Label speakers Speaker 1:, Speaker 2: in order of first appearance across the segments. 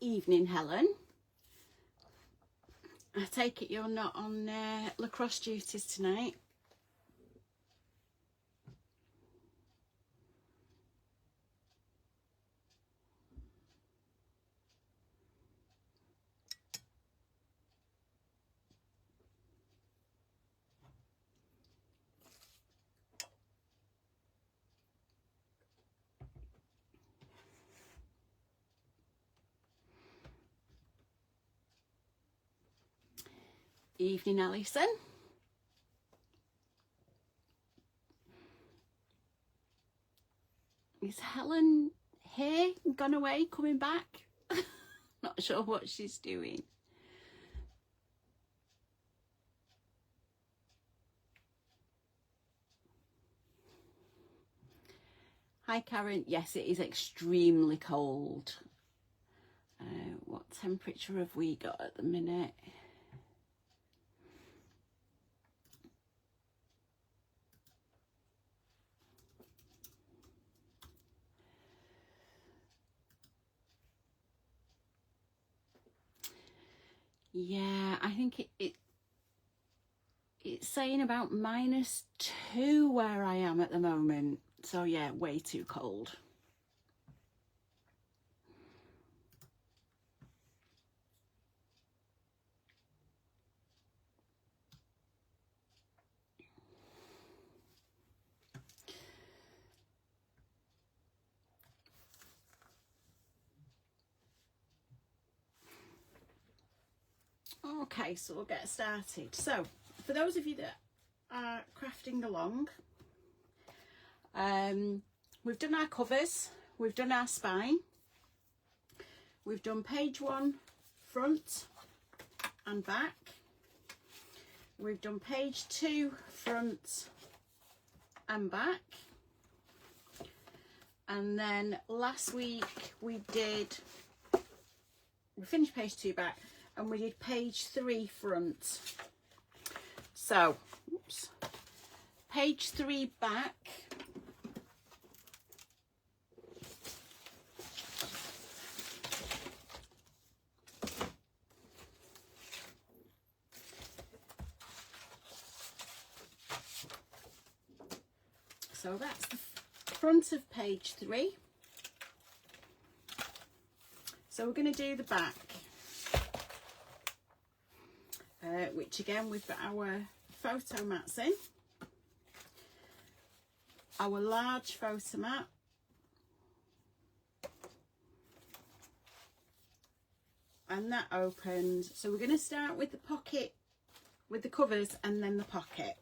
Speaker 1: Evening, Helen. I take it you're not on lacrosse duties tonight. Evening, Alison. Is Helen here? Gone away? Coming back? Not sure what she's doing. Hi, Karen. Yes, it is extremely cold. What temperature have we got at the minute? Yeah, I think it's saying about -2 where I am at the moment. So yeah, way too cold. Okay, so we'll get started. So for those of you that are crafting along, we've done our covers, we've done our spine, we've done page 1 front and back, we've done page 2 front and back, and then last week we finished page 2 back and we did page 3 front. So oops, page 3 back, so that's the front of page 3. So we're going to do the back, which again we've got our photo mats in, our large photo mat, and that opens. So we're going to start with the pocket, with the covers, and then the pocket.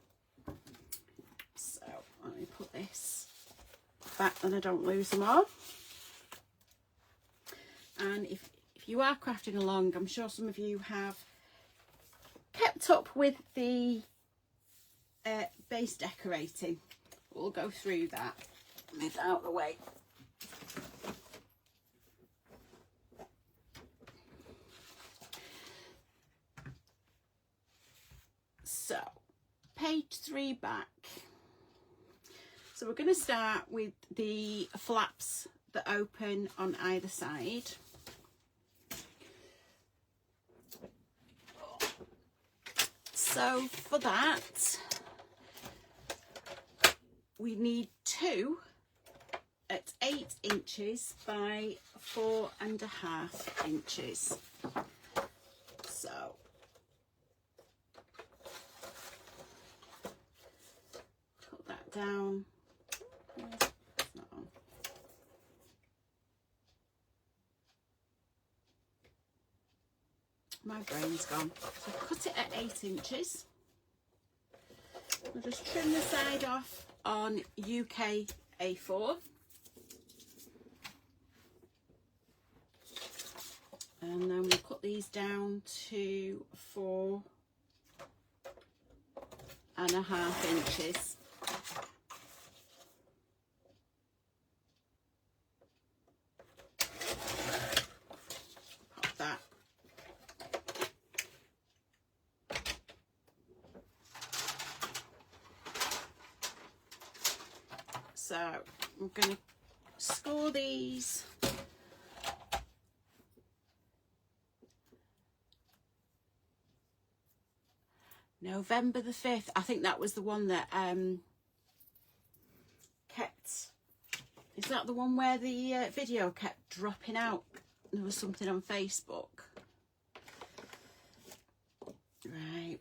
Speaker 1: So let me put this back and I don't lose them all. And if you are crafting along, I'm sure some of you have kept up with the base decorating. We'll go through that. Move that out of the way. So page 3 back. So we're going to start with the flaps that open on either side. So for that, we need 2 at 8 inches by 4.5 inches. So put that down. My brain's gone. So cut it at 8 inches. We'll just trim the side off on UK A4. And then we'll cut these down to 4.5 inches. Pop that. So I'm going to score these November the 5th. I think that was the one that kept, is that the one where the video kept dropping out? There was something on Facebook. Right.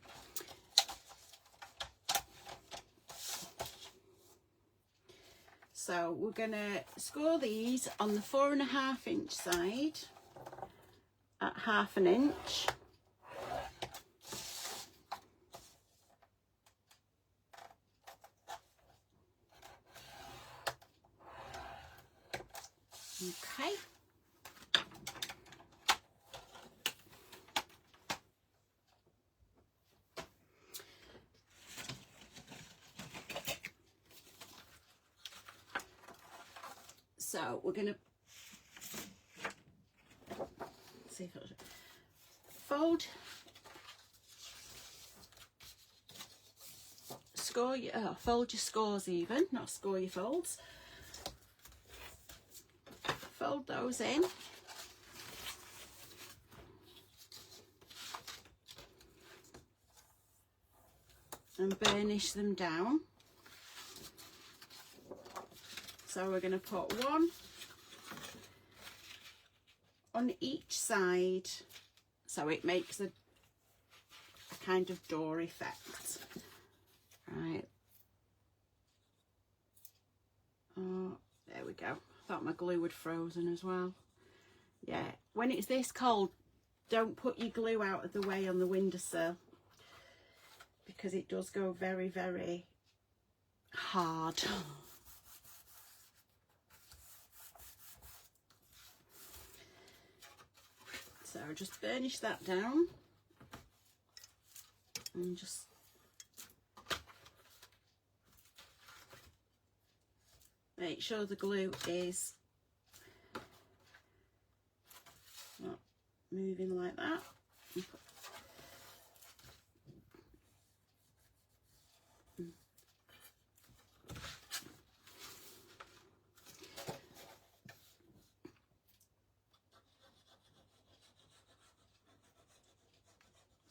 Speaker 1: So we're going to score these on the 4.5 inch side at 1/2 inch. Okay. So we're going to see if it'll fold, score your, fold your scores even, not score your folds. Fold those in. And burnish them down. So we're going to put one on each side, so it makes a kind of door effect. Right. Oh, there we go. I thought my glue had frozen as well. Yeah, when it's this cold, don't put your glue out of the way on the windowsill, because it does go very, very hard. So just burnish that down and just make sure the glue is not moving like that.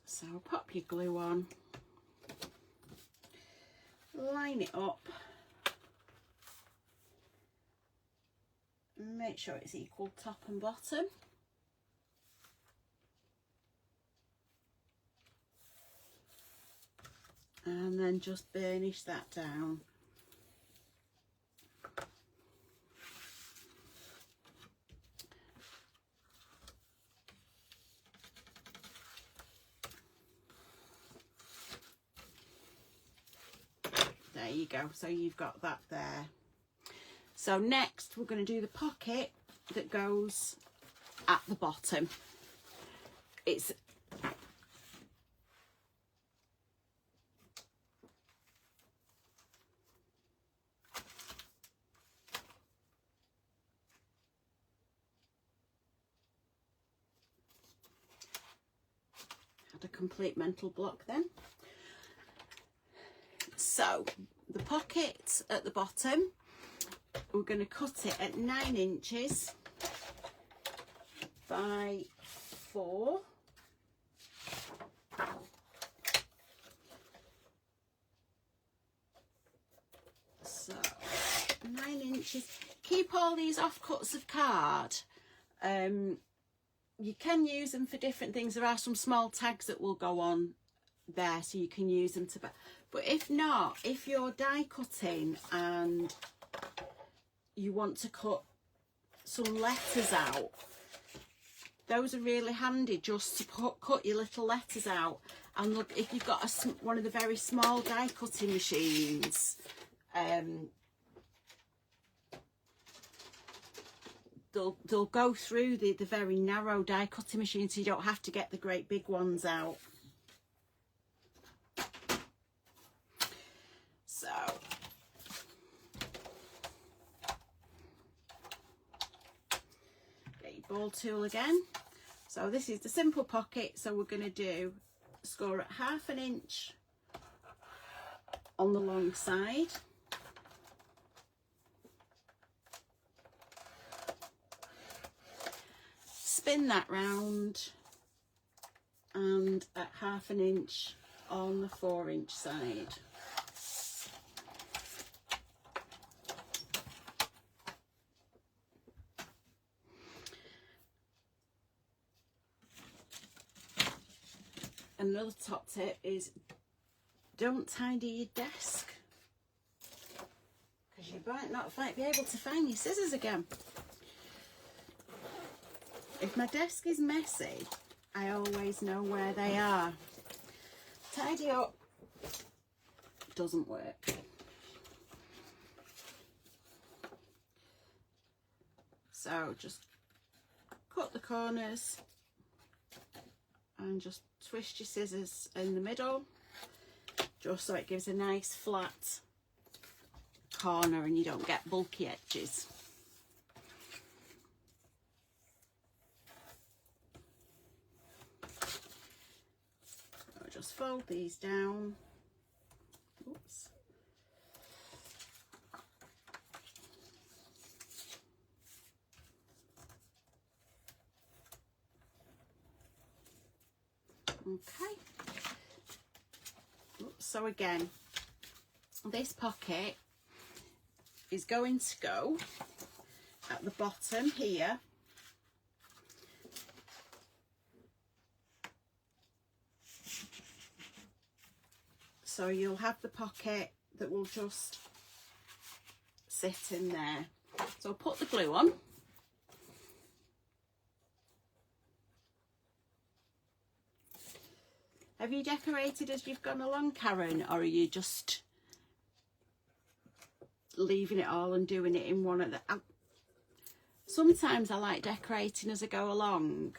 Speaker 1: So pop your glue on, line it up, and make sure it's equal top and bottom. And then just burnish that down. There you go, so you've got that there. So next we're going to do the pocket that goes at the bottom. It's had a complete mental block then. So the pocket at the bottom, we're going to cut it at 9 inches by 4. So 9 inches. Keep all these offcuts of card. You can use them for different things. There are some small tags that will go on there, so you can use them to, but if not, if you're die cutting and you want to cut some letters out, those are really handy just to cut your little letters out. And look, if you've got one of the very small die cutting machines, they'll go through the very narrow die cutting machine, so you don't have to get the great big ones out. So get your ball tool again. So this is the simple pocket, so we're going to do score at 1/2 inch on the long side. Spin that round, and at 1/2 inch on the 4-inch side. Another top tip is don't tidy your desk, because you might not be able to find your scissors again. If my desk is messy, I always know where they are. Tidy up doesn't work. So just cut the corners and just twist your scissors in the middle, just so it gives a nice flat corner and you don't get bulky edges. I'll just fold these down. Oops. Okay. So again, this pocket is going to go at the bottom here. So you'll have the pocket that will just sit in there. So I'll put the glue on. Have you decorated as you've gone along, Karen, or are you just leaving it all and doing it in one at the... Sometimes I like decorating as I go along,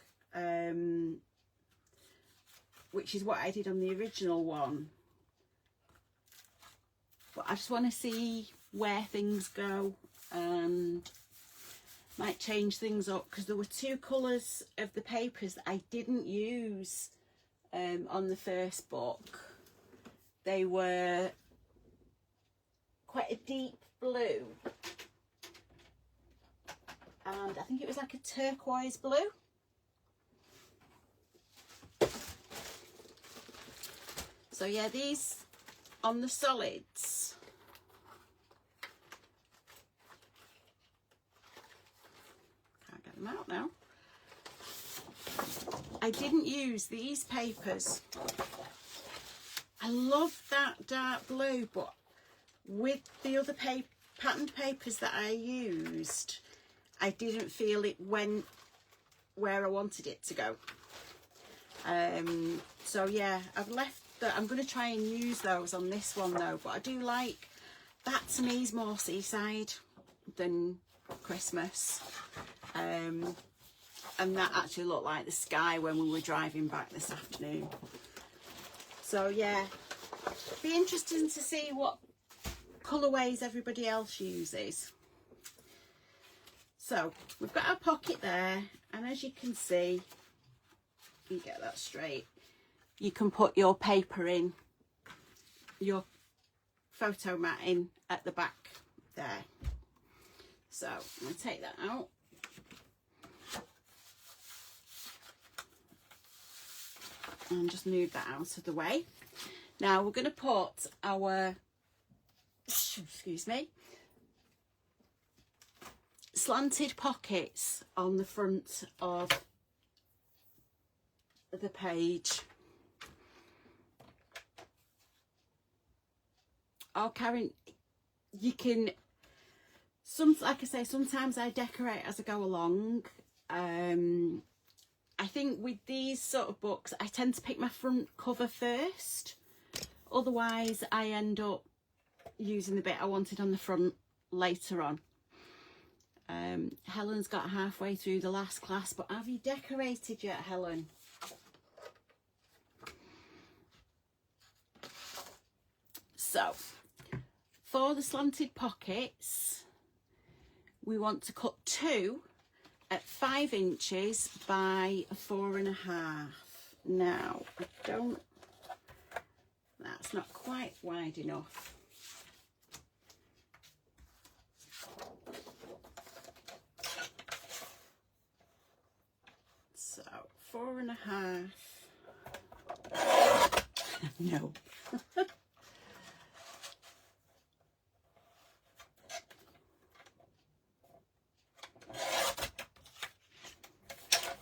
Speaker 1: which is what I did on the original one. But I just want to see where things go and might change things up, because there were 2 colours of the papers that I didn't use on the first book. They were quite a deep blue, and I think it was like a turquoise blue. So yeah, these on the solids, can't get them out now. I didn't use these papers. I love that dark blue, but with the other patterned papers that I used, I didn't feel it went where I wanted it to go. So yeah, I've left that. I'm going to try and use those on this one though, but I do like that. To me is more seaside than Christmas. And that actually looked like the sky when we were driving back this afternoon. So yeah, be interesting to see what colourways everybody else uses. So we've got our pocket there, and as you can see, you get that straight, you can put your paper in, your photo mat in at the back there. So I'm going to take that out. And just move that out of the way. Now we're going to put our, excuse me, slanted pockets on the front of the page. Oh, Karen, you can, like I say, sometimes I decorate as I go along. I think with these sort of books, I tend to pick my front cover first. Otherwise, I end up using the bit I wanted on the front later on. Helen's got halfway through the last class, but have you decorated yet, Helen? So, for the slanted pockets, we want to cut 2 at 5 inches by 4.5. Now, that's not quite wide enough. So 4.5. No.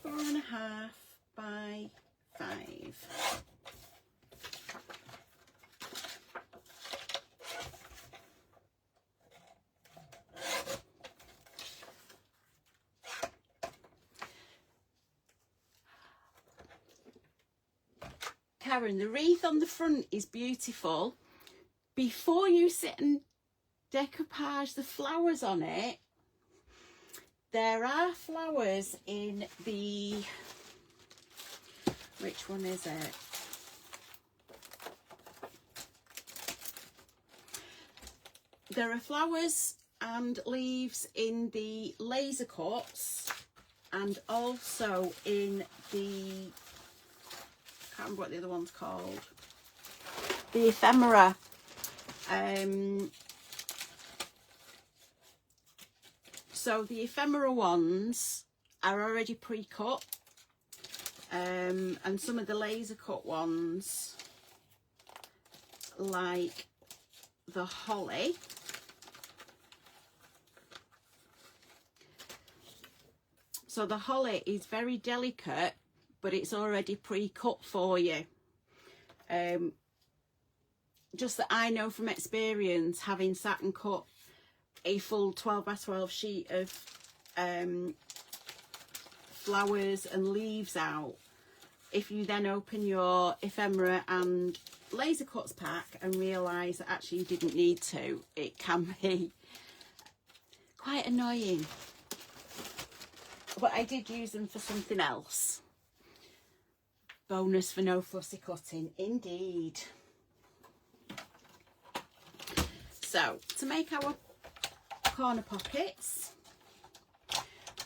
Speaker 1: Four and a half by 5. Karen, the wreath on the front is beautiful. Before you sit and decoupage the flowers on it, there are flowers in the, which one is it? There are flowers and leaves in the laser cuts and also in the, I can't remember what the other one's called, the ephemera. So the ephemera ones are already pre-cut, and some of the laser cut ones, like the holly, so the holly is very delicate, but it's already pre-cut for you. Just that I know from experience, having sat and cut a full 12 by 12 sheet of flowers and leaves out, if you then open your ephemera and laser cuts pack and realise that actually you didn't need to, it can be quite annoying. But I did use them for something else. Bonus for no fussy cutting, indeed. So, to make our corner pockets,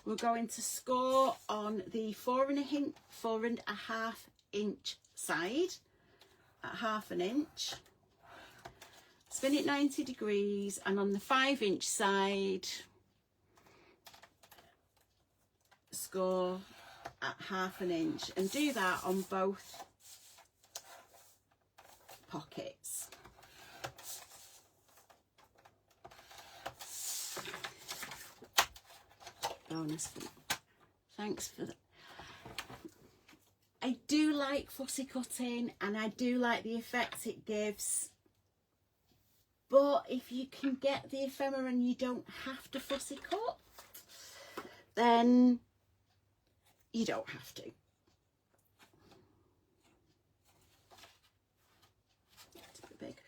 Speaker 1: we're going to score on the 4.5 inch side at 1/2 inch, spin it 90 degrees, and on the 5 inch side, score at 1/2 inch, and do that on both pockets. Bonus for that. Thanks for that. I do like fussy cutting and I do like the effect it gives, but if you can get the ephemera and you don't have to fussy cut, then you don't have to. It's a bit big.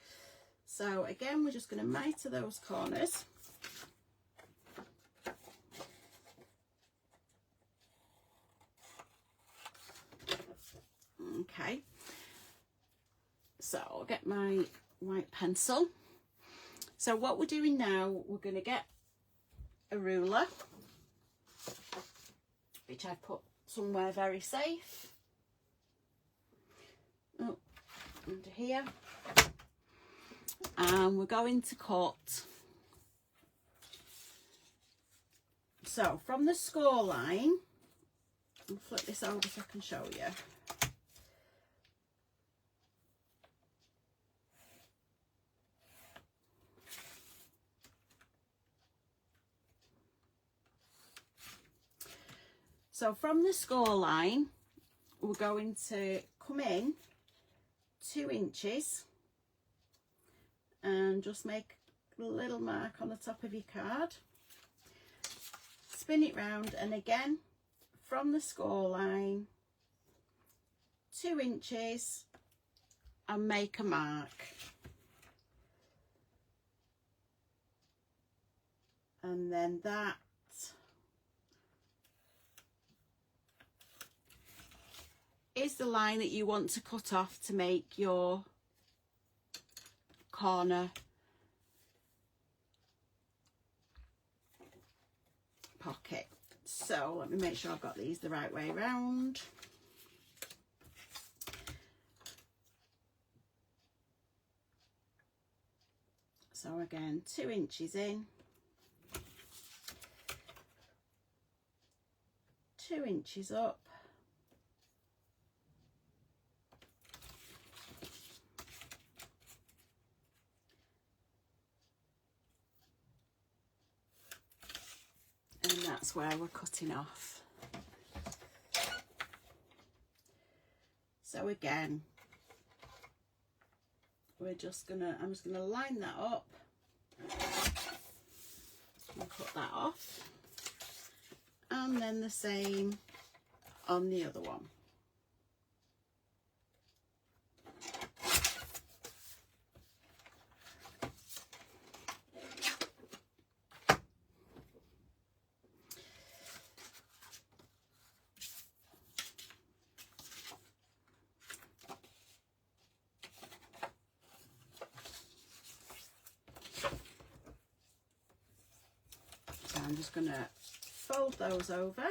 Speaker 1: So again, we're just going to miter those corners. Okay, so I'll get my white pencil. So what we're doing now, we're going to get a ruler, which I've put somewhere very safe, oh, under here, and we're going to cut. So from the score line, I'll flip this over so I can show you. So from the score line, we're going to come in 2 inches and just make a little mark on the top of your card. Spin it round, and again, from the score line, 2 inches, and make a mark. And then that is the line that you want to cut off to make your corner pocket. So let me make sure I've got these the right way around. So again, 2 inches in, 2 inches up, that's where we're cutting off. So again, I'm just gonna line that up and cut that off, and then the same on the other one. So I'm just going to fold those over.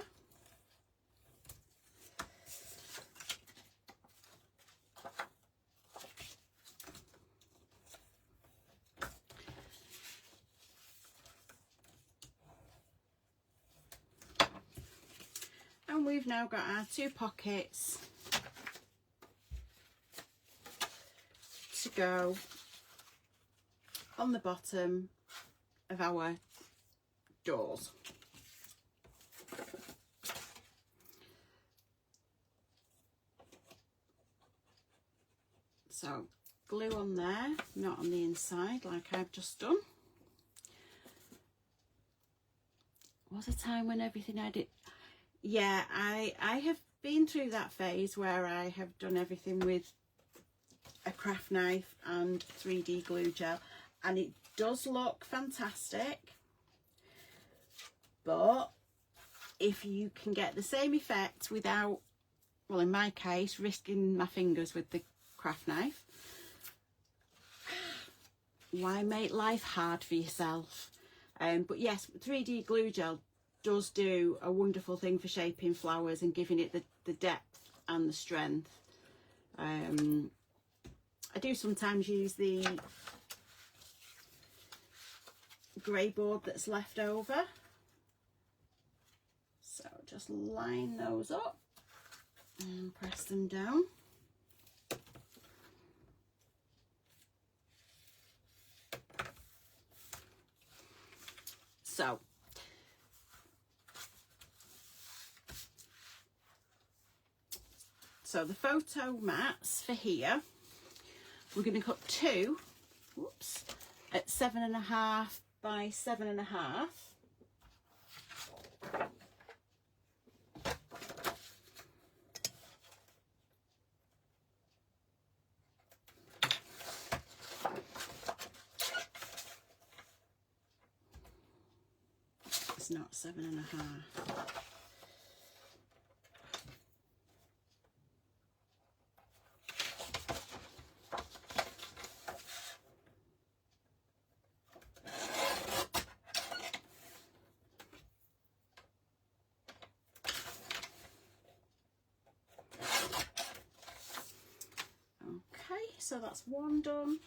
Speaker 1: And we've now got our 2 pockets to go on the bottom of our doors. So glue on there, not on the inside like I've just done. Was a time when everything I did, yeah, I have been through that phase where I have done everything with a craft knife and 3D glue gel, and it does look fantastic, but if you can get the same effect without, well in my case, risking my fingers with the craft knife, why make life hard for yourself? But yes, 3D glue gel does do a wonderful thing for shaping flowers and giving it the depth and the strength. I do sometimes use the grey board that's left over. So just line those up and press them down. So the photo mats for here, we're going to cut 2, whoops, at 7.5 by 7.5. It's not 7.5. So that's one done.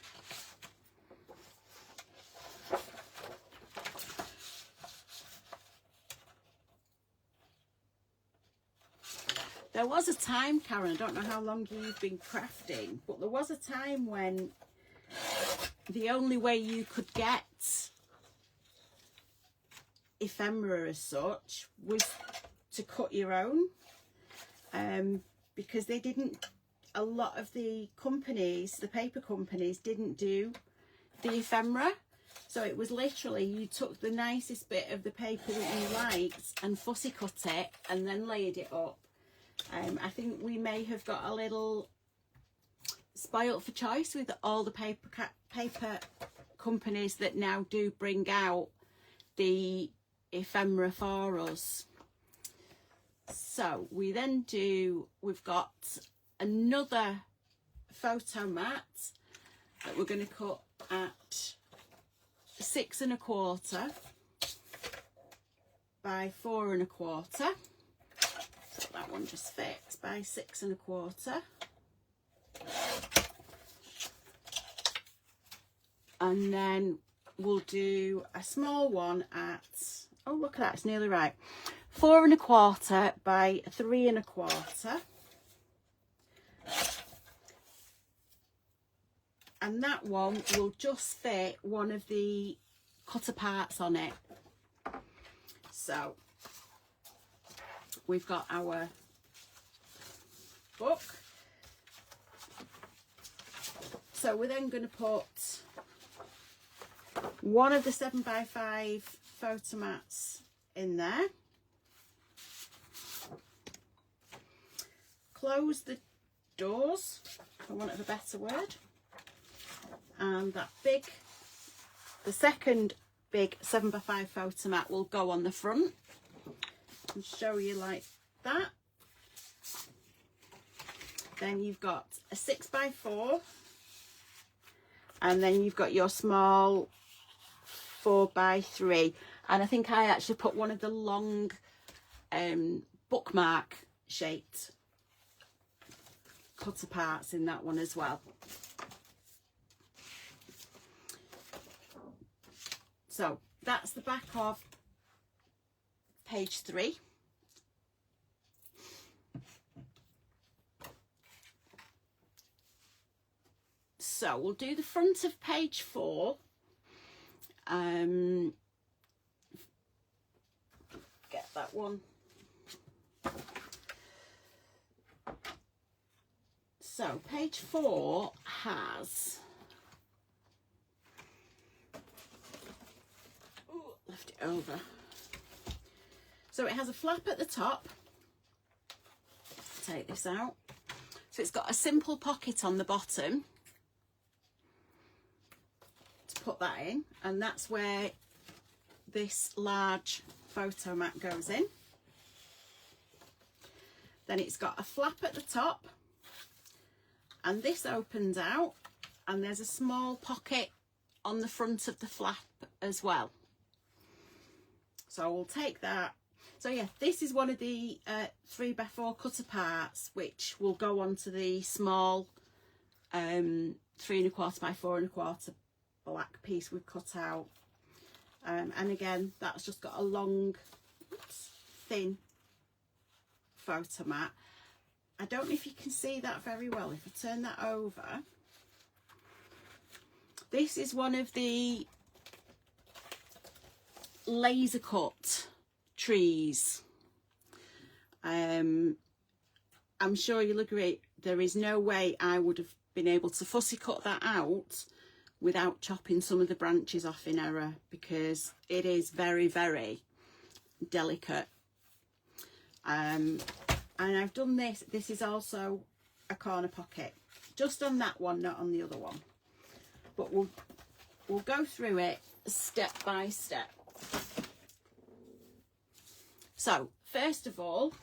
Speaker 1: There was a time, Karen, I don't know how long you've been crafting, but there was a time when the only way you could get ephemera as such was to cut your own, because they didn't, a lot of the companies, the paper companies, didn't do the ephemera. So it was literally, you took the nicest bit of the paper that you liked and fussy cut it and then laid it up. I think we may have got a little spoilt for choice with all the paper companies that now do bring out the ephemera for us. So we then do, we've got another photo mat that we're going to cut at 6 1/4 by 4 1/4. So that one just fits by 6 1/4. And then we'll do a small one at, oh look at that, it's nearly right, 4 1/4 by 3 1/4. And that one will just fit one of the cutter parts on it. So we've got our book. So we're then going to put one of the 7x5 photo mats in there. Close the doors, for want of a better word. And that the second big 7x5 photo mat will go on the front and show you like that. Then you've got a 6x4, and then you've got your small 4x3, and I think I actually put one of the long bookmark shaped cutter parts in that one as well. So that's the back of page 3. So we'll do the front of page 4. Get that one. So page 4 has, lift it over. So it has a flap at the top. Take this out. So it's got a simple pocket on the bottom to put that in, and that's where this large photo mat goes in. Then it's got a flap at the top, and this opens out, and there's a small pocket on the front of the flap as well. So we'll take that. So yeah, this is one of the 3x4 cutter parts, which will go onto the small 3¼ by 4¼ black piece we've cut out. And again, that's just got a long, thin photo mat. I don't know if you can see that very well. If I turn that over, this is one of the laser cut trees. I'm sure you'll agree, there is no way I would have been able to fussy cut that out without chopping some of the branches off in error, because it is very, very delicate. And I've done this. This is also a corner pocket, just on that one, not on the other one. But we'll go through it step by step. So first of all,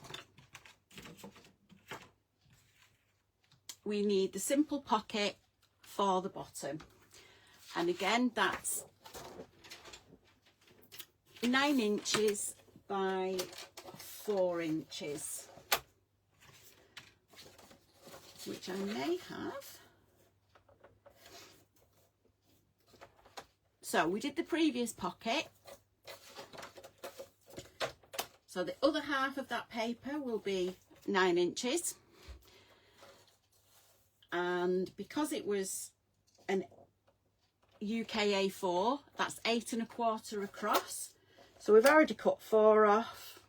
Speaker 1: we need the simple pocket for the bottom, and again that's 9 inches by 4 inches, which I may have. So we did the previous pocket. So the other half of that paper will be 9 inches. And because it was an UK A4, that's 8 1/4 across. So we've already cut 4 off.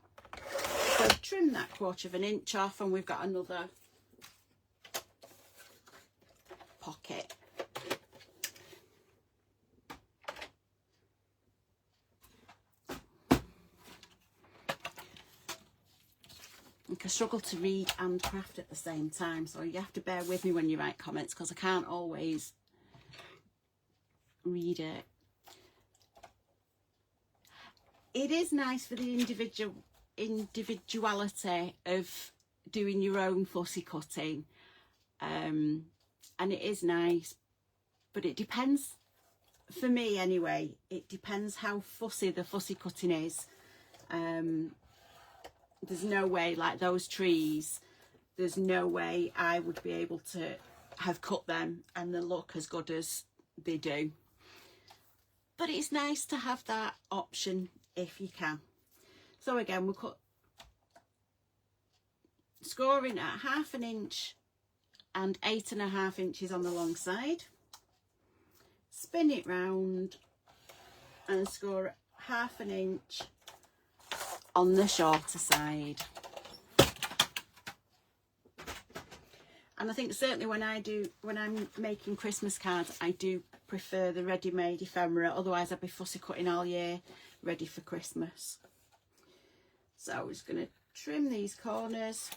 Speaker 1: So trim that 1/4 inch off, and we've got another pocket. I struggle to read and craft at the same time, so you have to bear with me when you write comments, because I can't always read it. It is nice for the individuality of doing your own fussy cutting, and it is nice, but it depends, for me anyway, it depends how fussy the fussy cutting is. There's no way, like those trees, there's no way I would be able to have cut them and they look as good as they do. But it's nice to have that option if you can. So again, we'll cut, scoring at 1/2 inch and 8 1/2 inches on the long side. Spin it round and score at 1/2 inch on the shorter side. And I think certainly when I'm making Christmas cards, I do prefer the ready-made ephemera. Otherwise I'd be fussy cutting all year ready for Christmas. So we're just going to trim these corners.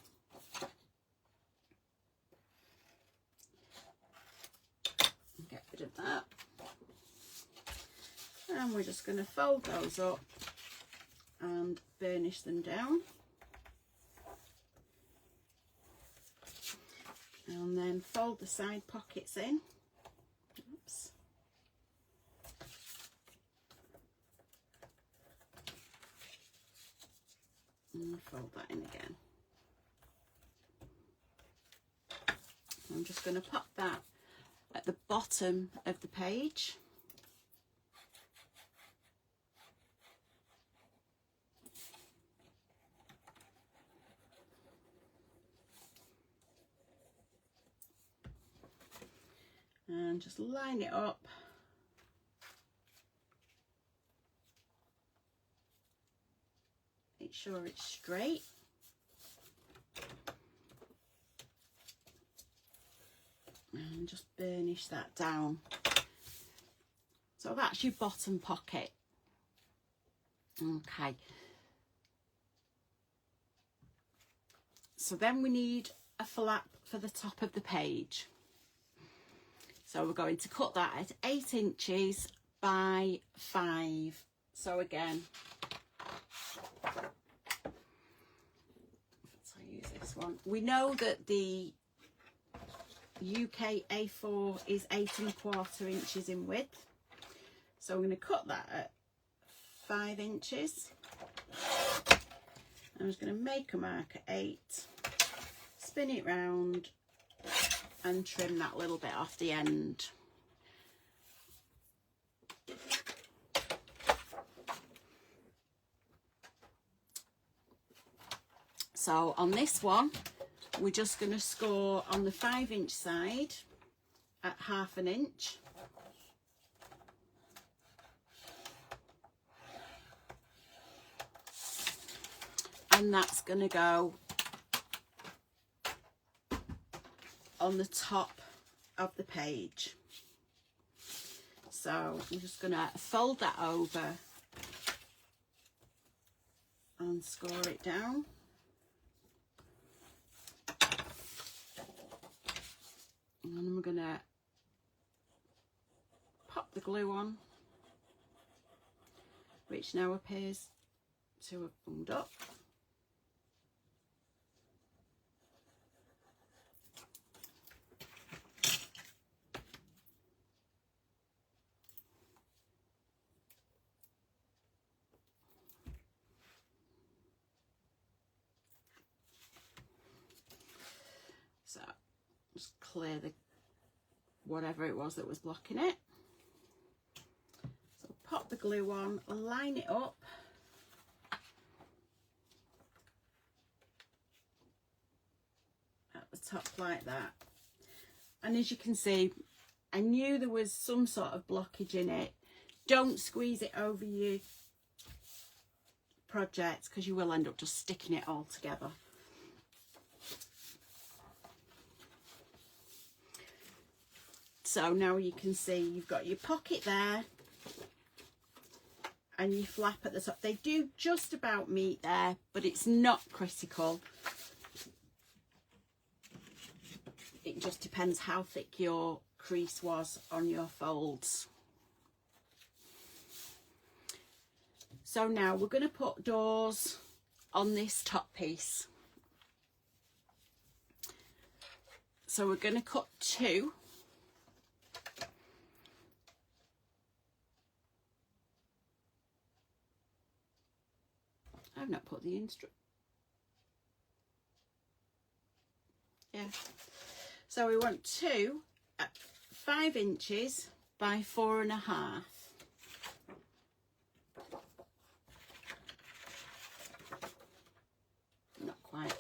Speaker 1: Get rid of that. And we're just going to fold those up and burnish them down. And then fold the side pockets in. Oops. And fold that in again. I'm just going to pop that at the bottom of the page. And just line it up. Make sure it's straight. And just burnish that down. So that's your bottom pocket. Okay. So then we need a flap for the top of the page. So we're going to cut that at 8 inches by 5. So again, let's use this one. We know that the UK A4 is 8¼ inches in width. So I'm going to cut that at 5 inches. I'm just going to make a mark at 8, spin it round, and trim that little bit off the end. So on this one, we're just going to score on the 5-inch side at ½ inch. And that's going to go on the top of the page. So I'm just going to fold that over and score it down. And I'm going to pop the glue on, which now appears to have bunged up. So just clear the whatever it was that was blocking it. So pop the glue on, line it up, at the top like that. And as you can see, I knew there was some sort of blockage in it. Don't squeeze it over your project because you will end up just sticking it all together. So now you can see you've got your pocket there and your flap at the top. They do just about meet there, but it's not critical. It just depends how thick your crease was on your folds. So now we're going to put doors on this top piece. So we're going to cut 2. I've not put the yeah. So we want 2 at 5 inches by 4½. Not quite.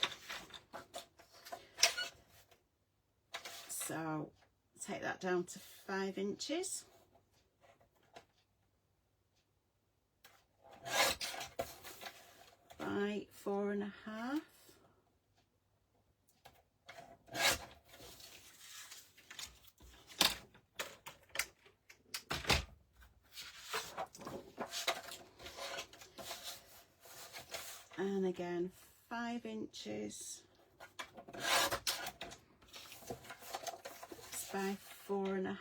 Speaker 1: So take that down to 5 inches. By 4½. And again 5 inches by 4.5.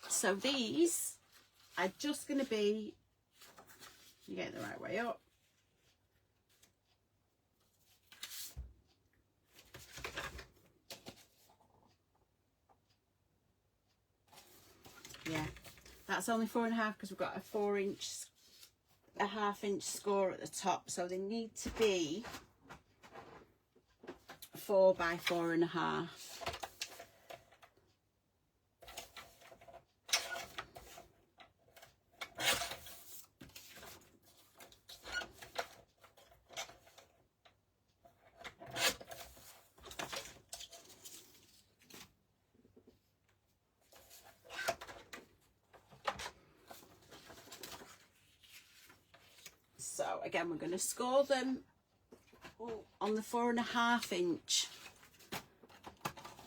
Speaker 1: So these are just going to be, you get it the right way up. Yeah, that's only 4.5 because we've got a 1/2 inch score at the top, so they need to be 4 by 4.5. So again, we're going to score them on the 4.5 inch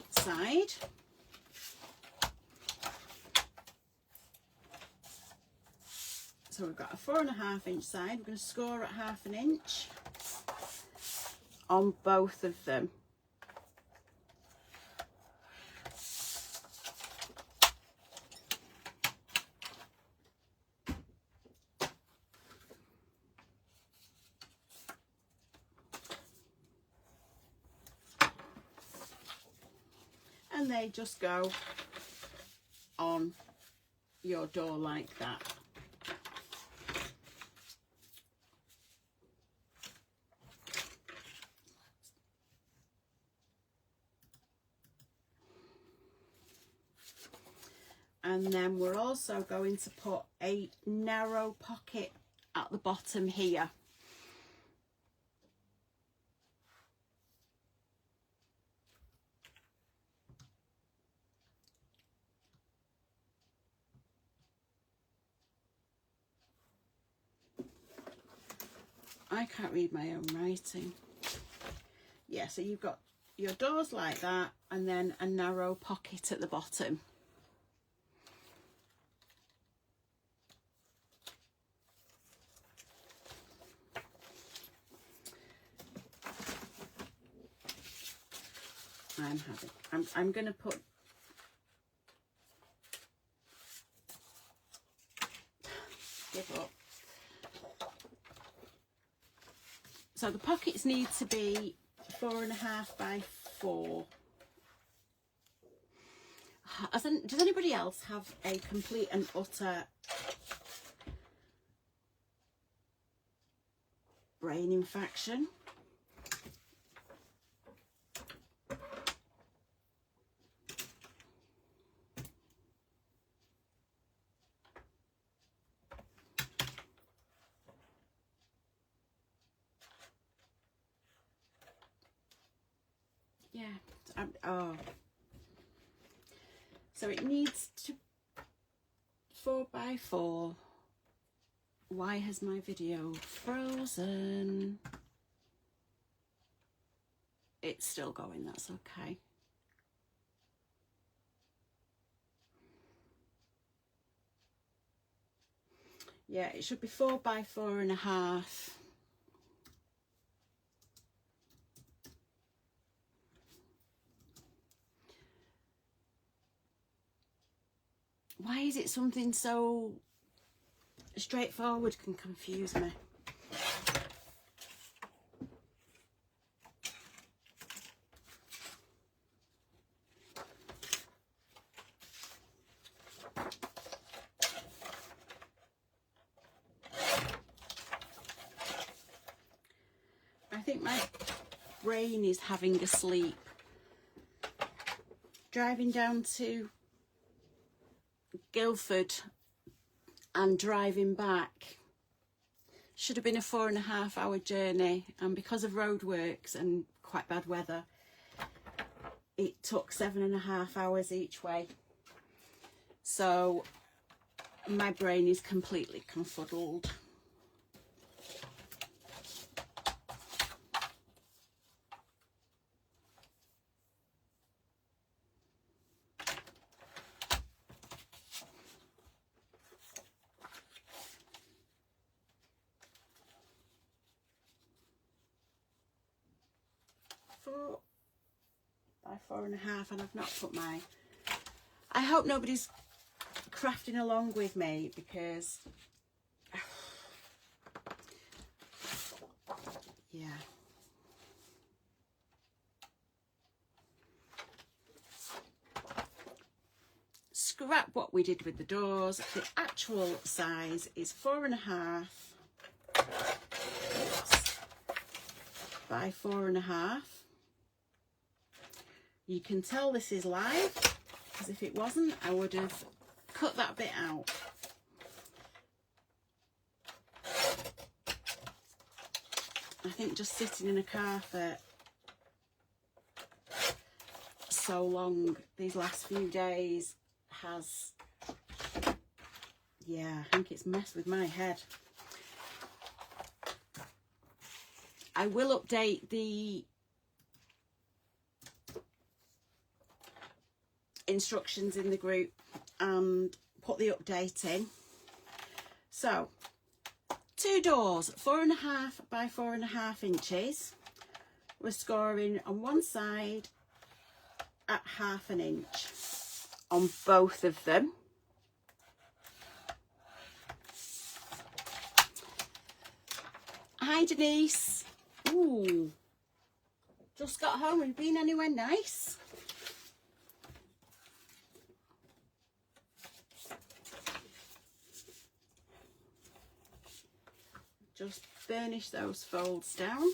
Speaker 1: side. So we've got a 4.5 inch side. We're going to score at 1/2 inch on both of them. And they just go on your door like that. And then we're also going to put a narrow pocket at the bottom here. I can't read my own writing. Yeah, so you've got your doors like that and then a narrow pocket at the bottom. I'm going to put give up. So the pockets need to be 4.5 by 4. Does anybody else have a complete and utter brain infarction? Yeah. Oh. So it needs to 4 by 4. Why has my video frozen? It's still going, that's okay. Yeah, it should be 4 by 4.5. Why is it something so straightforward can confuse me? I think my brain is having a sleep. Driving down to Guildford and driving back should have been a 4.5 hour journey, and because of roadworks and quite bad weather it took 7.5 hours each way. So my brain is completely confuddled. 4 by 4.5, and I've not put my... I hope nobody's crafting along with me, because yeah. Scrap what we did with the doors. The actual size is 4.5 by 4.5. You can tell this is live, because if it wasn't, I would have cut that bit out. I think just sitting in a carpet so long these last few days has, yeah, I think it's messed with my head. I will update the instructions in the group and put the update in. So 2 doors, 4.5 by 4.5 inches. We're scoring on one side at 1/2 inch on both of them. Hi Denise. Ooh, just got home. Have you been anywhere nice? Just burnish those folds down.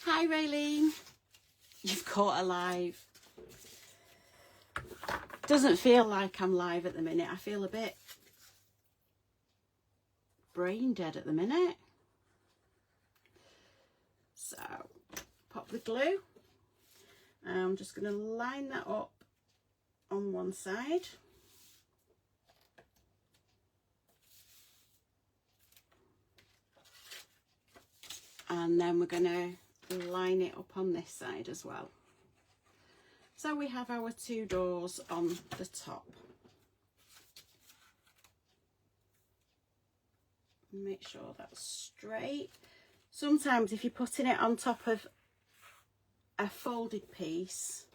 Speaker 1: Hi Raylene. You've caught a live. Doesn't feel like I'm live at the minute. I feel a bit brain dead at the minute. So pop the glue. I'm just going to line that up on one side. And then we're going to line it up on this side as well. So we have our 2 doors on the top. Make sure that's straight. Sometimes if you're putting it on top of a folded piece,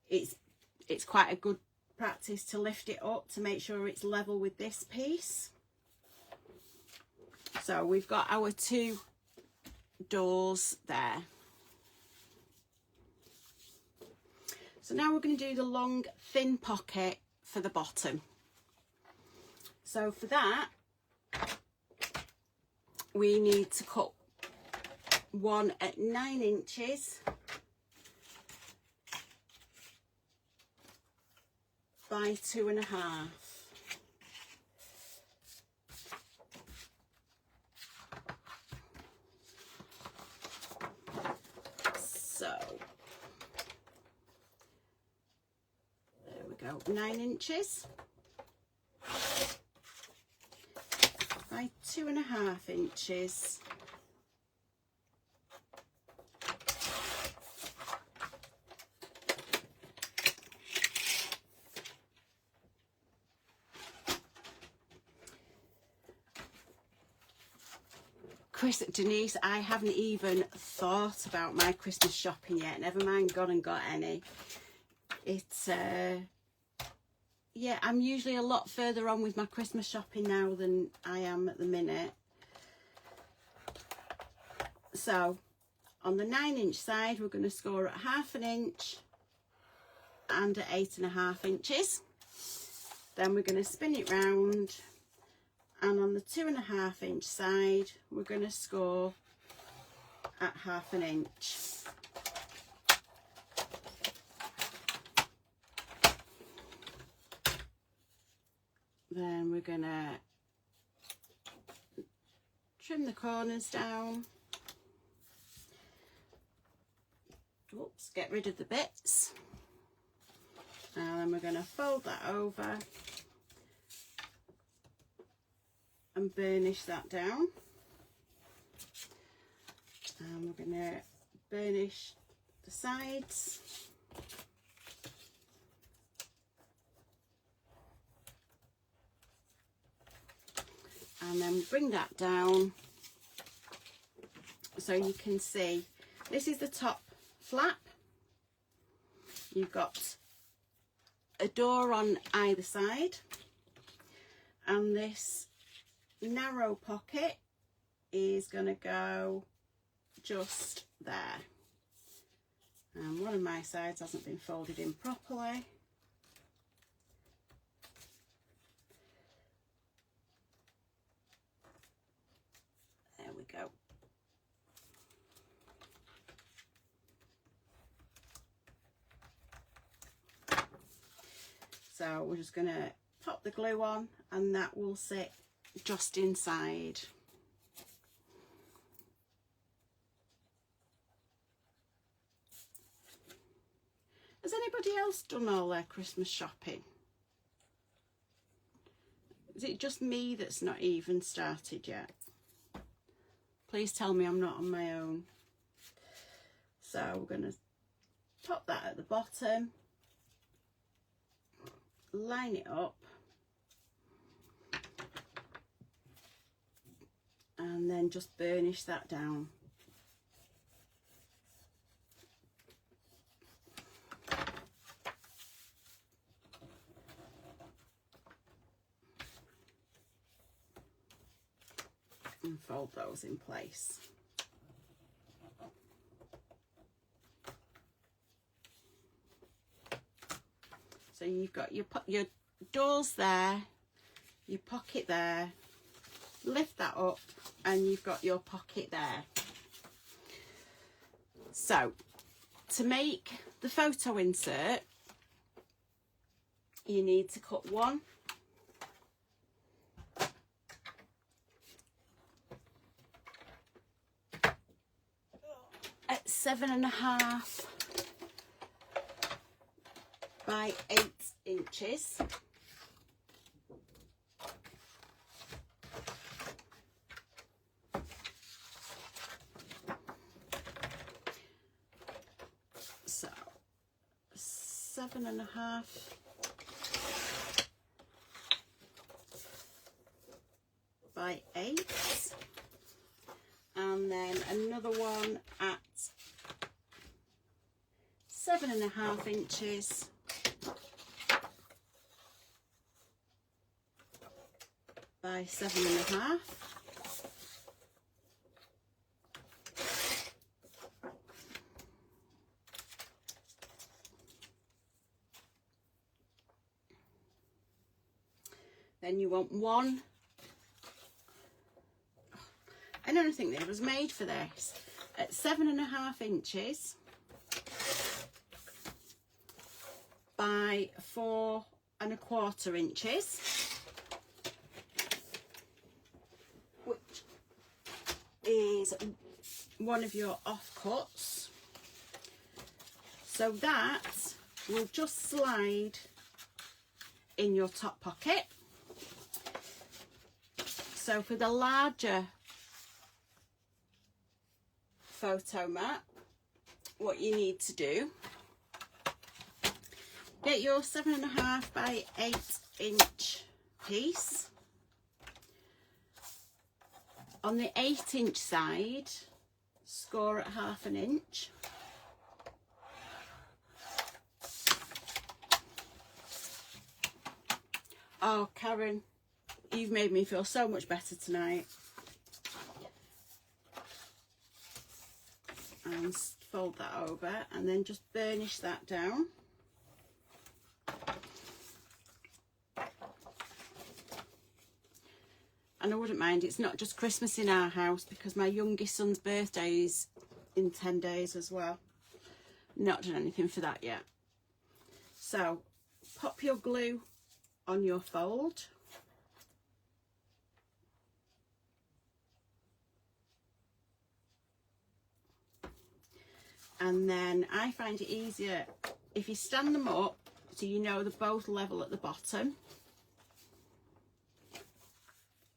Speaker 1: it's quite a good practice to lift it up to make sure it's level with this piece. So we've got our 2 doors there. So now we're going to do the long thin pocket for the bottom. So for that we need to cut one at 9 inches by 2.5. So there we go, 9 inches by 2.5 inches. Denise, I haven't even thought about my Christmas shopping yet, never mind gone and got any. It's yeah, I'm usually a lot further on with my Christmas shopping now than I am at the minute. So on the 9 inch side we're going to score at 1/2 inch and at 8.5 inches. Then we're going to spin it round, and on the 2.5 inch side we're going to score at 1/2 inch. Then we're going to trim the corners down. Oops, get rid of the bits. And then we're going to fold that over and burnish that down. And we're going to burnish the sides. And then bring that down so you can see this is the top flap. You've got a door on either side, and this narrow pocket is going to go just there. And one of my sides hasn't been folded in properly. There we go. So we're just going to pop the glue on, and that will sit just inside. Has anybody else done all their Christmas shopping? Is it just me that's not even started yet? Please tell me I'm not on my own. So we're going to pop that at the bottom, line it up, and then just burnish that down. And fold those in place. So you've got your doors there, your pocket there, lift that up, and you've got your pocket there. So to make the photo insert, you need to cut one at 7.5 by 8 inches. So 7.5 by 8, and then another one at 7.5 inches by 7.5. Then you want one. I don't think that it was made for this. At 7.5 inches by 4.25 inches, which is one of your offcuts. So that will just slide in your top pocket. So for the larger photo mat, what you need to do, get your 7.5 by 8 inch piece. On the 8 inch side, score at 1/2 inch. Oh, Karen, you've made me feel so much better tonight. And fold that over, and then just burnish that down. And I wouldn't mind, it's not just Christmas in our house, because my youngest son's birthday is in 10 days as well. Not done anything for that yet. So pop your glue on your fold. And then I find it easier if you stand them up so you know they're both level at the bottom.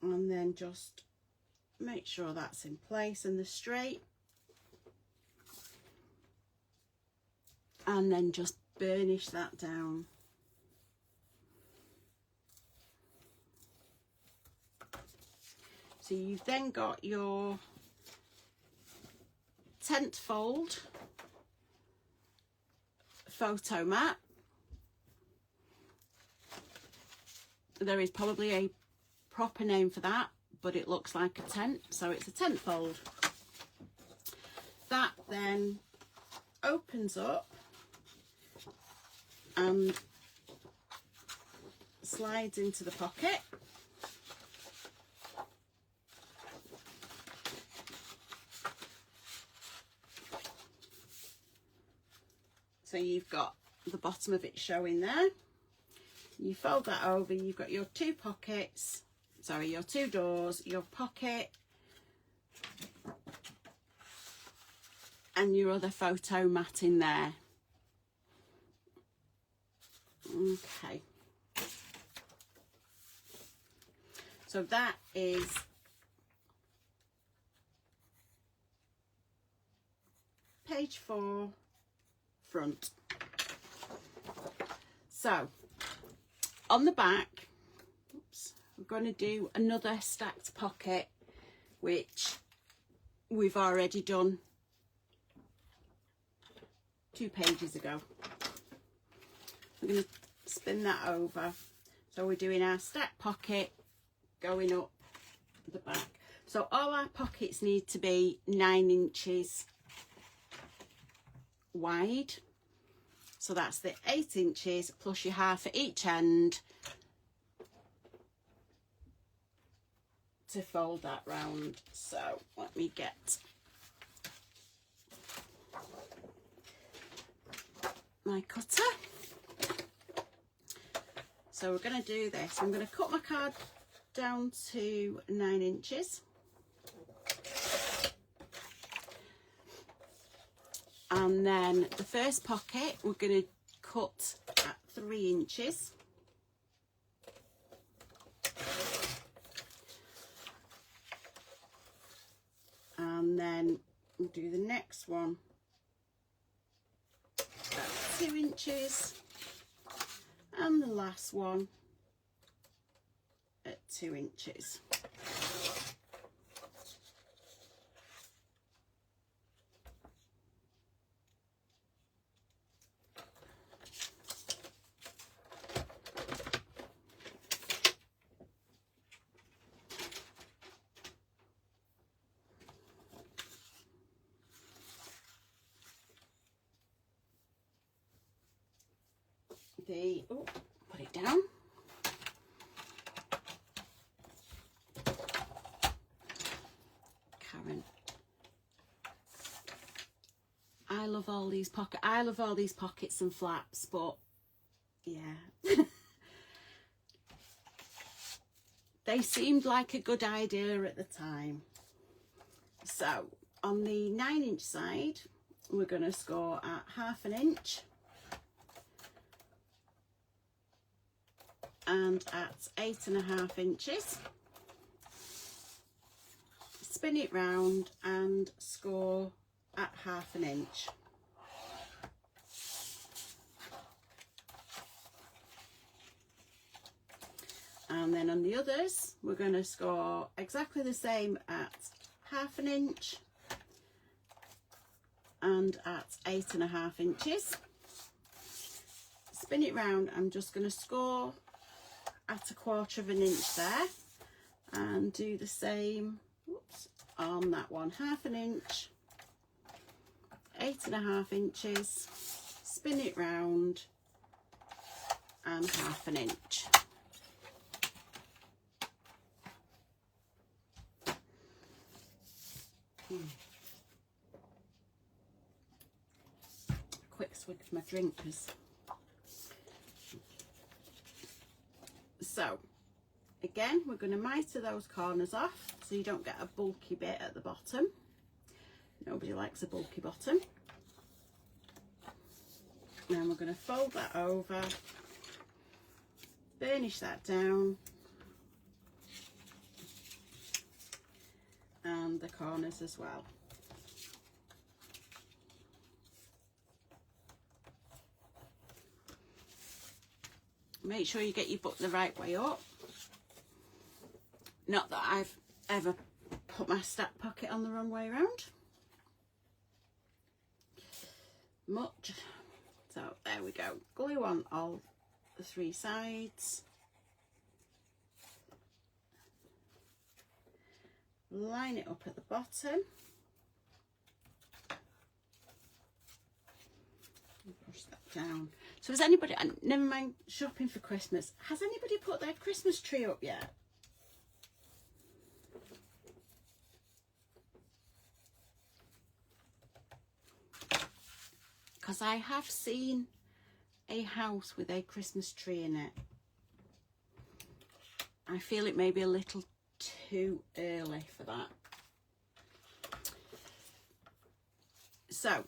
Speaker 1: And then just make sure that's in place and they're straight. And then just burnish that down. So you've then got your tent fold photo mat. There is probably a proper name for that, but it looks like a tent, so it's a tent fold. That then opens up and slides into the pocket. So you've got the bottom of it showing there. You fold that over, you've got your two pockets, sorry, your two doors, your pocket, and your other photo mat in there. Okay. So that is page 4, front. So on the back, oops, we're going to do another stacked pocket, which we've already done 2 pages ago. We're going to spin that over. So we're doing our stacked pocket going up the back. So all our pockets need to be 9 inches wide. So that's the 8 inches plus your half at each end to fold that round. So let me get my cutter. So we're going to do this. I'm going to cut my card down to 9 inches. And then the first pocket we're going to cut at 3 inches. And then we'll do the next one at 2 inches. And the last one at 2 inches. Oh, put it down. Karen, I love all these pockets and flaps, but yeah. They seemed like a good idea at the time. So on the 9-inch side, we're going to score at 1/2 inch. And at 8.5 inches, spin it round and score at 1/2 inch. And then on the others, we're going to score exactly the same at 1/2 inch and at 8.5 inches. Spin it round, I'm just going to score at 1/4 inch there, and do the same, oops, on that one. 1/2 inch, 8.5 inches, spin it round, and 1/2 inch. Quick swig of my drink, 'cause so again, we're going to mitre those corners off so you don't get a bulky bit at the bottom. Nobody likes a bulky bottom. Then we're going to fold that over, burnish that down, and the corners as well. Make sure you get your book the right way up. Not that I've ever put my stack pocket on the wrong way around. much. So there we go. Glue on all the 3 sides. Line it up at the bottom. Brush that down. So has anybody, never mind shopping for Christmas, has anybody put their Christmas tree up yet? Because I have seen a house with a Christmas tree in it. I feel it may be a little too early for that. So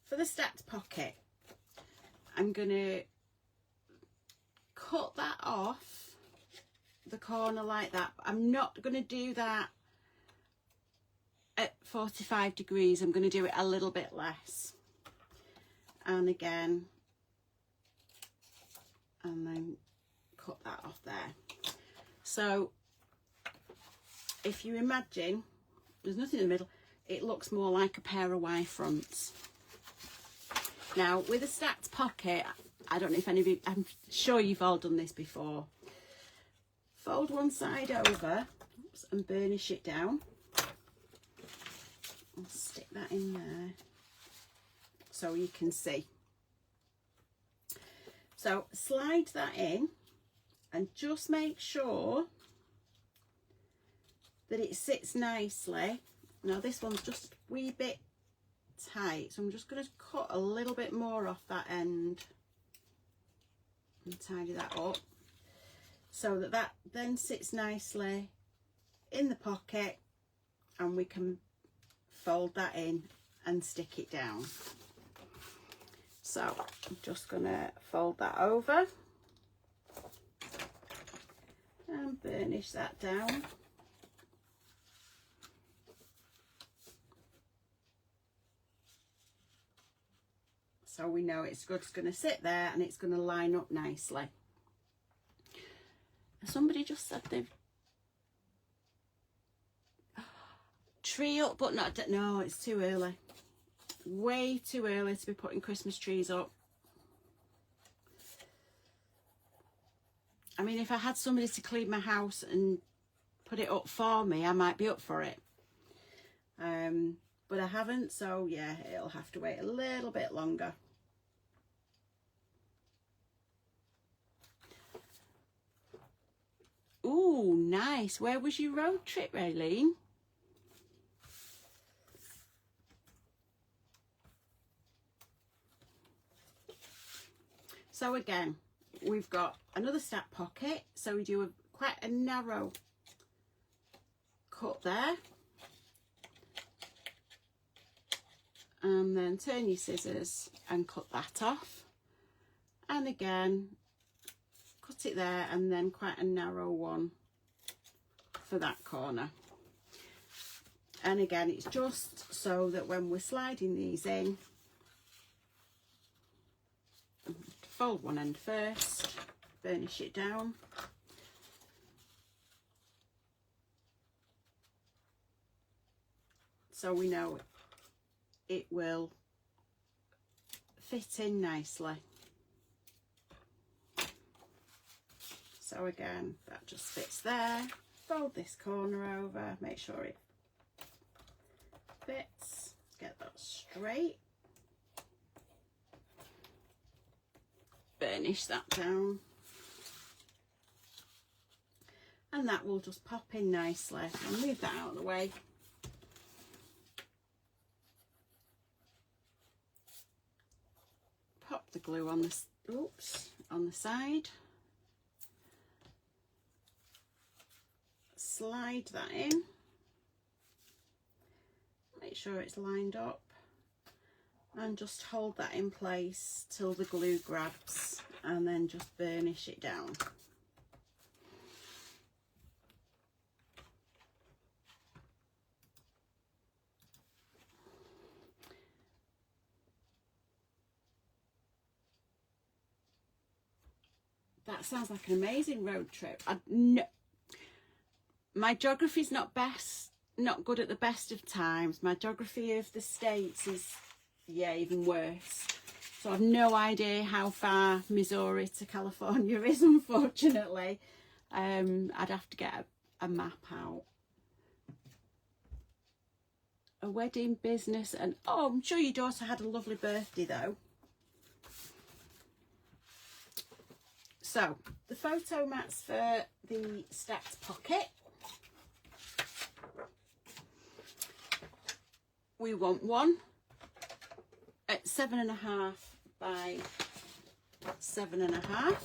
Speaker 1: for the stacked pocket, I'm going to cut that off the corner like that. I'm not going to do that at 45 degrees. I'm going to do it a little bit less. And again, and then cut that off there. So if you imagine, there's nothing in the middle, it looks more like a pair of Y fronts. Now with a stacked pocket, I don't know if anybody, I'm sure you've all done this before. Fold one side over, oops, and burnish it down. I'll stick that in there so you can see. So slide that in and just make sure that it sits nicely. Now this one's just a wee bit tight, so I'm just going to cut a little bit more off that end and tidy that up so that that then sits nicely in the pocket, and we can fold that in and stick it down. So I'm just going to fold that over and burnish that down. So we know it's good. It's going to sit there and it's going to line up nicely. Somebody just said they've tree up, but not, no, it's too early. Way too early to be putting Christmas trees up. I mean, if I had somebody to clean my house and put it up for me, I might be up for it. But I haven't, so yeah, it'll have to wait a little bit longer. Ooh, nice. Where was your road trip, Raylene? So again, we've got another stack pocket. So we do quite a narrow cut there. And then turn your scissors and cut that off. And again, cut it there, and then quite a narrow one for that corner. And again, it's just so that when we're sliding these in, fold one end first, burnish it down. So we know it will fit in nicely. So again, that just fits there. Fold this corner over, make sure it fits, get that straight. Burnish that down. And that will just pop in nicely. I'll move that out of the way. Pop the glue on this, oops, on the side. Slide that in. Make sure it's lined up. And just hold that in place till the glue grabs, and then just burnish it down. That sounds like an amazing road trip. My geography's not good at the best of times. My geography of the States is yeah, even worse. So I've no idea how far Missouri to California is, unfortunately. I'd have to get a map out. A wedding, business, and oh, I'm sure your daughter had a lovely birthday though. So the photo mats for the stacked pocket. We want one at 7.5 by 7.5.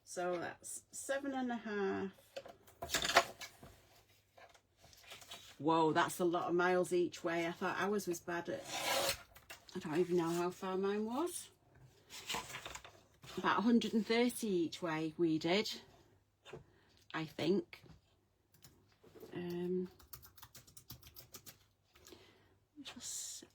Speaker 1: So that's 7.5. Whoa, that's a lot of miles each way. I thought ours was bad at, I don't even know how far mine was. About 130 each way we did, I think. Just see.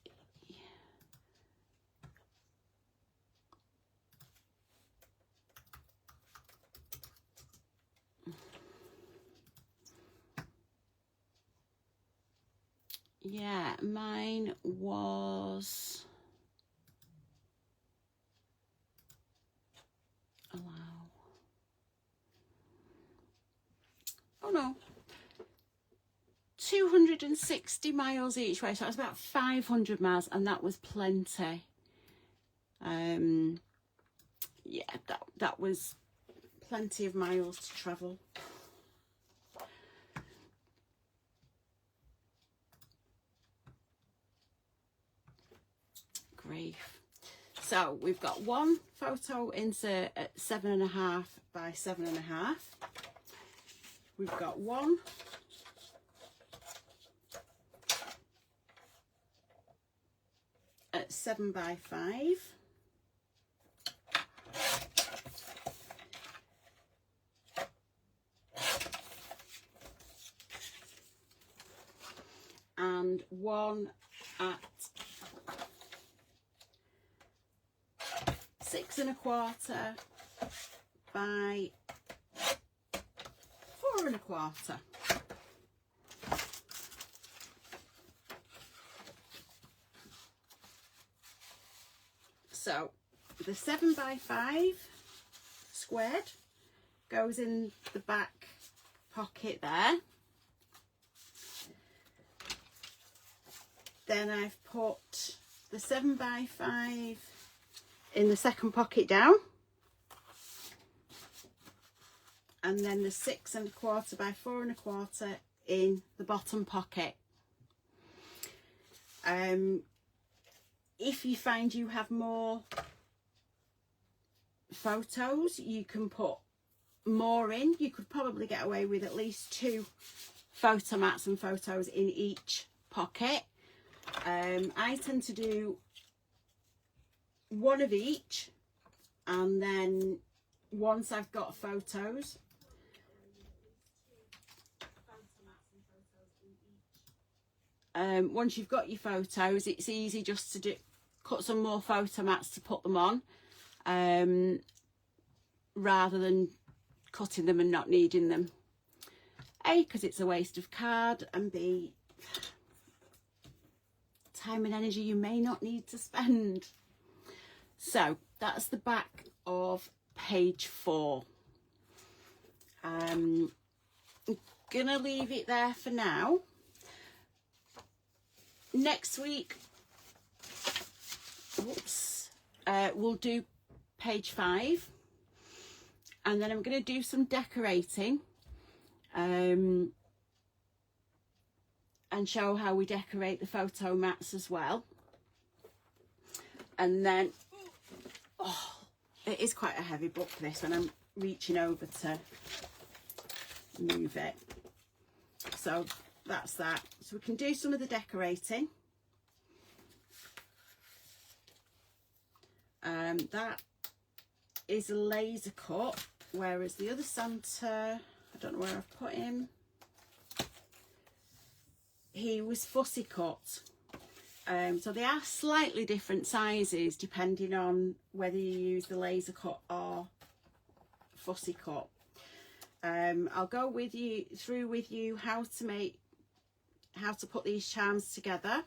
Speaker 1: Yeah, mine was oh no, 260 miles each way, so it was about 500 miles, and that was plenty. Yeah, that was plenty of miles to travel. Grief. So we've got one photo insert at 7.5 by 7.5. We've got one at 7 by 5. And one at 6.25 by 4.25. So the 7 by 5 squared goes in the back pocket there. Then I've put the 7 by 5 in the second pocket down, and then the 6.25 by 4.25 in the bottom pocket. If you find you have more photos, you can put more in. You could probably get away with at least 2 photo mats and photos in each pocket. I tend to do one of each, and then once I've got photos, once you've got your photos, it's easy just to cut some more photo mats to put them on, rather than cutting them and not needing them. A, because it's a waste of card, and B, time and energy you may not need to spend. So that's the back of page 4. I'm gonna leave it there for now. Next week, we'll do page 5, and then I'm going to do some decorating, and show how we decorate the photo mats as well. And then, oh, it is quite a heavy book, this, when I'm reaching over to move it. So that's that. So we can do some of the decorating. That is a laser cut, whereas the other Santa, I don't know where I've put him, he was fussy cut. So they are slightly different sizes depending on whether you use the laser cut or fussy cut. I'll go through with you how to put these charms together.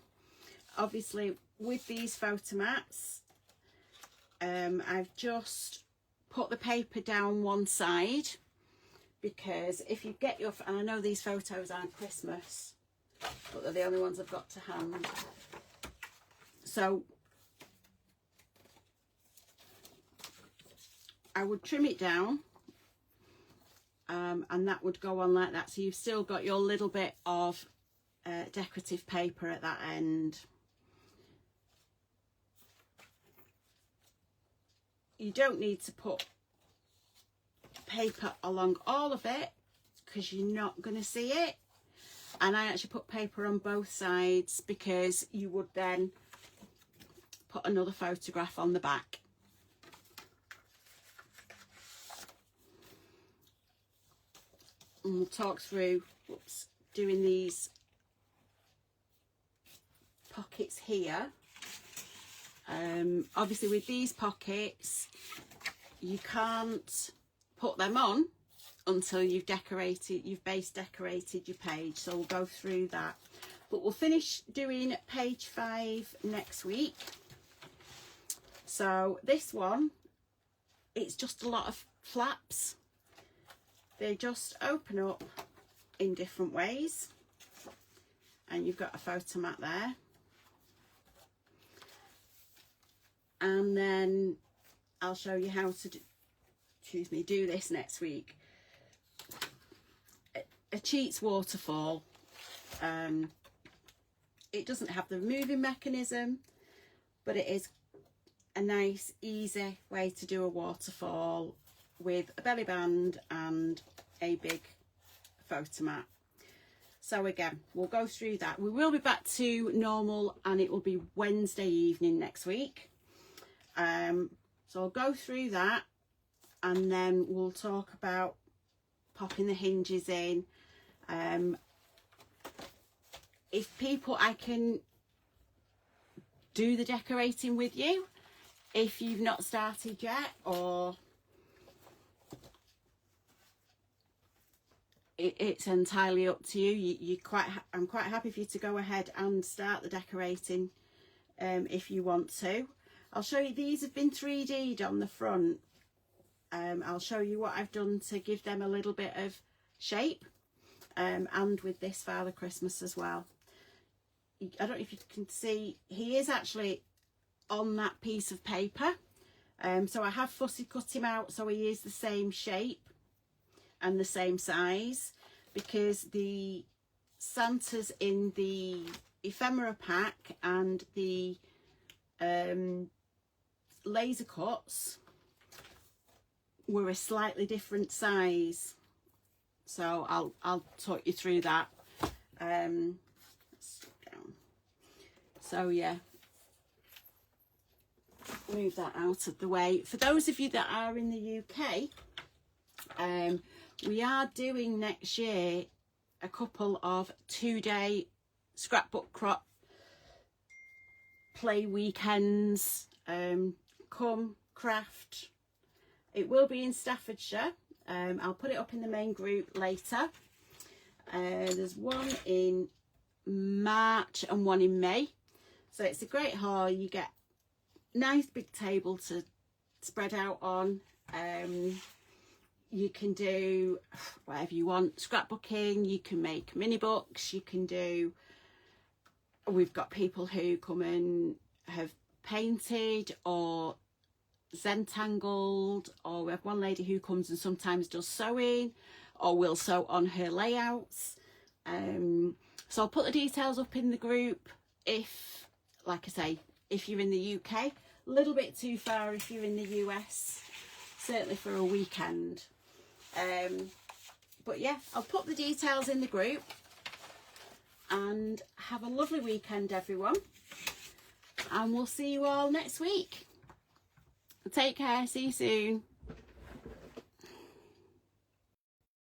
Speaker 1: Obviously with these photo mats, I've just put the paper down one side, because if you get your, and I know these photos aren't Christmas, but they're the only ones I've got to hand. So I would trim it down, and that would go on like that. So you've still got your little bit of decorative paper at that end. You don't need to put paper along all of it because you're not going to see it. And I actually put paper on both sides because you would then put another photograph on the back. And we'll talk through doing these pockets here. Obviously with these pockets you can't put them on until you've base decorated your page, so we'll go through that, but we'll finish doing page 5 next week. So this one, it's just a lot of flaps. They just open up in different ways, and you've got a photo mat there. And then I'll show you how to do this next week. A Cheats waterfall. It doesn't have the moving mechanism, but it is a nice, easy way to do a waterfall with a belly band and a big photo mat. So again, we'll go through that. We will be back to normal, and it will be Wednesday evening next week. So I'll go through that, and then we'll talk about popping the hinges in. If people, I can do the decorating with you if you've not started yet, or it's entirely up to you. I'm quite happy for you to go ahead and start the decorating if you want to. I'll show you, these have been 3D'd on the front. I'll show you what I've done to give them a little bit of shape, and with this Father Christmas as well. I don't know if you can see, he is actually on that piece of paper. So I have fussy cut him out so he is the same shape and the same size, because the Santas in the ephemera pack and the laser cuts were a slightly different size, so I'll talk you through that. So yeah, move that out of the way. For those of you that are in the UK, we are doing next year a couple of 2-day scrapbook crop play weekends. Come craft. It will be in Staffordshire. I'll put it up in the main group later. There's one in March and one in May, so it's a great haul. You get nice big table to spread out on. You can do whatever you want, scrapbooking, you can make mini books, you can do, we've got people who come and have painted or Zentangled, or we have one lady who comes and sometimes does sewing or will sew on her layouts. So I'll put the details up in the group if, like I say, if you're in the UK. A little bit too far if you're in the US, certainly for a weekend. But yeah, I'll put the details in the group, and have a lovely weekend everyone, and we'll see you all next week. Take care, see you soon.